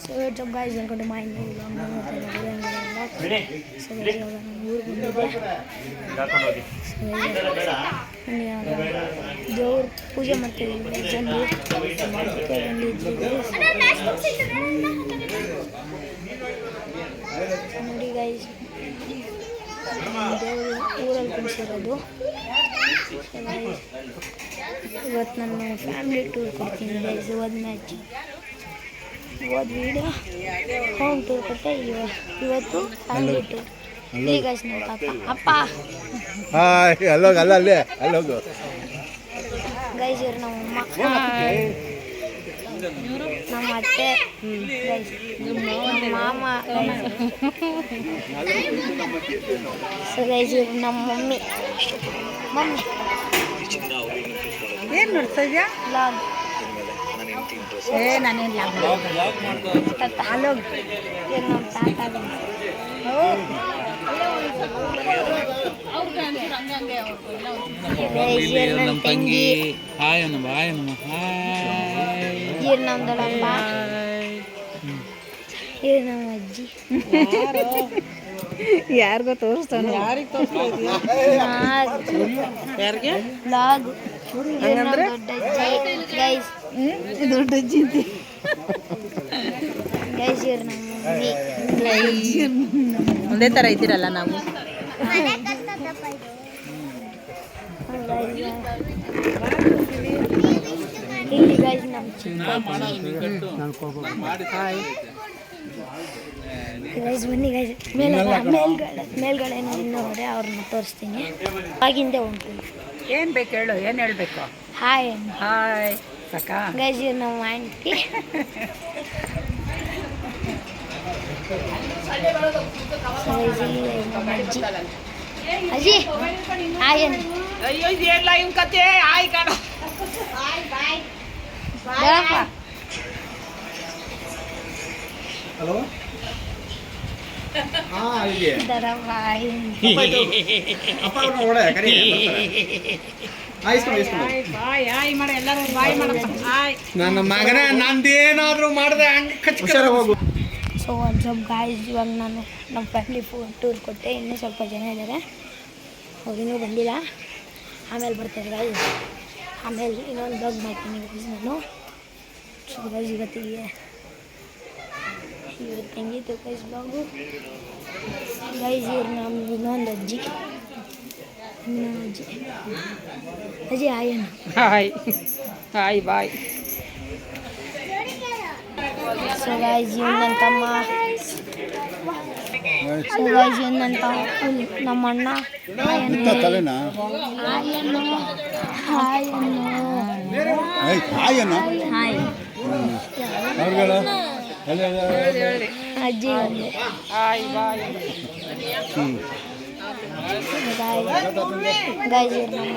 So what's up guys, welcome to my new vlog. So guys, ಇವಾಗ ನಾನು ಊರಿಗೆ ಬಂದಿದ್ದೆ. ದೇವ್ರ ಪೂಜೆ ಮಾಡ್ತೀವಿ ಅದಕ್ಕೆ ಬಂದಿದ್ವಿ. ನೋಡಿ ಗೈಸ್, ದೇವರು ಊರಲ್ಲಿ ಕುಣಿಸಿರೋದು. ಇವತ್ತು ನಾನು ಫ್ಯಾಮಿಲಿ ಟೂರ್ ಕೊಡ್ತೀನಿ ಗೈಸ್. ಇವತ್ತು ವೀಡಿಯೋ ಹೋಮ್ ಟೂರ್ ಕೊಟ್ಟೆ, ಇವತ್ತು ಫ್ಯಾಮಿಲಿ ಟೂರ್. ಇಲ್ಲಿ ಗೈಸ್ ನಮ್ಮ ಪಾಪ ಅಪ್ಪ ಗೈಸ್, ಇವ್ರು ನಮ್ಮಮ್ಮ, ನಮ್ಮ ಅತ್ತೆ ಗೈಸ್, ನಮ್ಮ ಮಾಮ ಸೊ ಗೈಸ್, ಇವ್ರು ನಮ್ಮ ಮಮ್ಮಿ. ಏನು ನೋಡ್ತಾ ಇದೆಯಾ? ಲಾಗ್ ನಾನೇನು ಅಲೋಗ್ ಇವ್ರು ನಮ್ಮ ತಾತ. ನಮ್ಮ ತಂಗಿ ಹಾಯ್ ನಮ್ಮ ಇವ್ರು ನಮ್ಮ ದೊಡ್ಡಪ್ಪ, ಇವ್ರು ನಮ್ಮ ಅಜ್ಜಿ. ಯಾರಿಗೋ ತೋರಿಸ್ತಾನೆ, ಯಾರಿಗೆ ತೋರಿಸ್ತಾ ಇದೆಯಾ? ಯಾರಿಗೆ ಲಾಗ್ ದೊಡ್ಡ ಅಜ್ಜಿ ಗೈಸ್, ದೊಡ್ಡ ಅಜ್ಜಿ ಗೈಸ್ ಇವ್ರು ನಮ್ಮ ಮಮ್ಮಿ. ಒಂದೇ ಥರ ಇದ್ದೀರಲ್ಲ ನಾವು. ಇಲ್ಲಿ ಗೈಸ್ ನಮ್ಮ ಗೈಸ್ ಬನ್ನಿ ಗೈಸ್, ಮೇಲ್ಗಡೆ ಇನ್ನೋರೆ ಅವ್ರನ್ನ ತೋರಿಸ್ತೀನಿ. ಆಗಿಂದೆ ಉಂಟು. ಏನು ಬೇಕು ಹೇಳು, ಏನು ಹೇಳಬೇಕು? ಹಾಯ್ ಹಾಯ್ ಸಾಕ ಗೈಸ್, ಇವ್ರು ನಮ್ಮ ಆಂಟಿ. ಅಜ್ಜಿ ಹಾಯ್ ಅಜ್ಜಿ. ಅಯ್ಯೋ ಇದೆಲ್ಲ ಇವ್ ಕತೆ ಆಯ್ ಕಾಣ. ಹಲೋ ನನ್ನ ಮಗನ ನಂದೇನಾದ್ರೂ ಮಾಡಿದೆ ಹಂಗೆ ಕಚ್ಚಾರ ಹೋಗು. ಸೊ ವಾಟ್ಸಪ್ ಗಾಯ್ಸ್, ಇವಾಗ ನಾನು ನಮ್ಮ ಫ್ಯಾಮಿಲಿ ಟೂರ್ ಕೊಟ್ಟೆ. ಇನ್ನೂ ಸ್ವಲ್ಪ ಜನ ಇದ್ದಾರೆ, ಅವ್ರಿನ್ನೂ ಬಂದಿಲ್ಲ. ಆಮೇಲೆ ಬರ್ತಾರೆ ಗಾಯ್ಸ್. ಆಮೇಲೆ ಇನ್ನೊಂದು ಬ್ಲಾಗ್ ಮಾಡ್ತೀನಿ ಗೈಸ್ ನಾನು. ಸೊ ಗೈಸ್, ಇವತ್ತಿಗೆ ಹೆಂಗಿತ್ತು ಗೈಸ್ ಬ್ಲಾಗು. ಗೈಸ್ ಇವ್ರು ನಮ್ಮ ಇನ್ನೊಂದು ಅಜ್ಜಿ, ಅಜ್ಜಿ ಆಯಣ್ಣ. Hi hi bye. So guys, ಇವ್ನು ನನ್ನ ತಮ್ಮ. ಸೊ ಗೈಸ್, ಇವ್ನು ನನ್ನ ನಮ್ಮ ಅಣ್ಣ. ಅಜ್ಜಿ ಒಂದೇ. ಗೈಸ್ ಇವ್ರು ನಮ್ಮ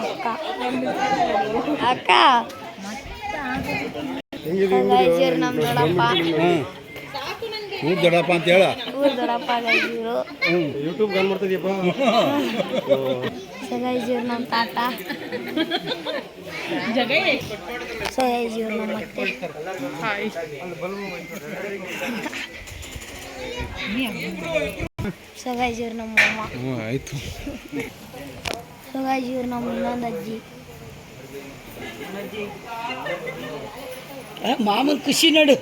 ಅಕ್ಕ. ಗೈಸ್ ಇವ್ರು ನಮ್ಮ ದೊಡ್ಡಪ್ಪ. ಊರ್ ದೊಡ್ಡಪ್ಪ ಅಂತ ಹೇಳ. ಊರ್ ದೊಡ್ಡಪ್ಪ ಗೈಸ್ ಇವರು. ಯೂಟ್ಯೂಬ್ ಗನ್ ಮಾಡ್ತಿದ್ಯಪ್ಪ. ಸೊ ಗೈಸ್ ಇವ್ರು ನಮ್ಮ ತಾತ. ಸೊ ಗೈಸ್ ಇವ್ರು ನಮ್ಮ ಅತ್ತೆ. ಸೊ ಗೈಸ್ ಇವ್ರು ನಮ್ಮ ಅಮ್ಮ. ಆಯ್ತು. ಸೊ ಗೈಸ್ ಇವ್ರು ನಮ್ಮ ಇನ್ನೊಂದು ಅಜ್ಜಿ. ಮಾಮೂಲು ಖುಷಿ ನೋಡು.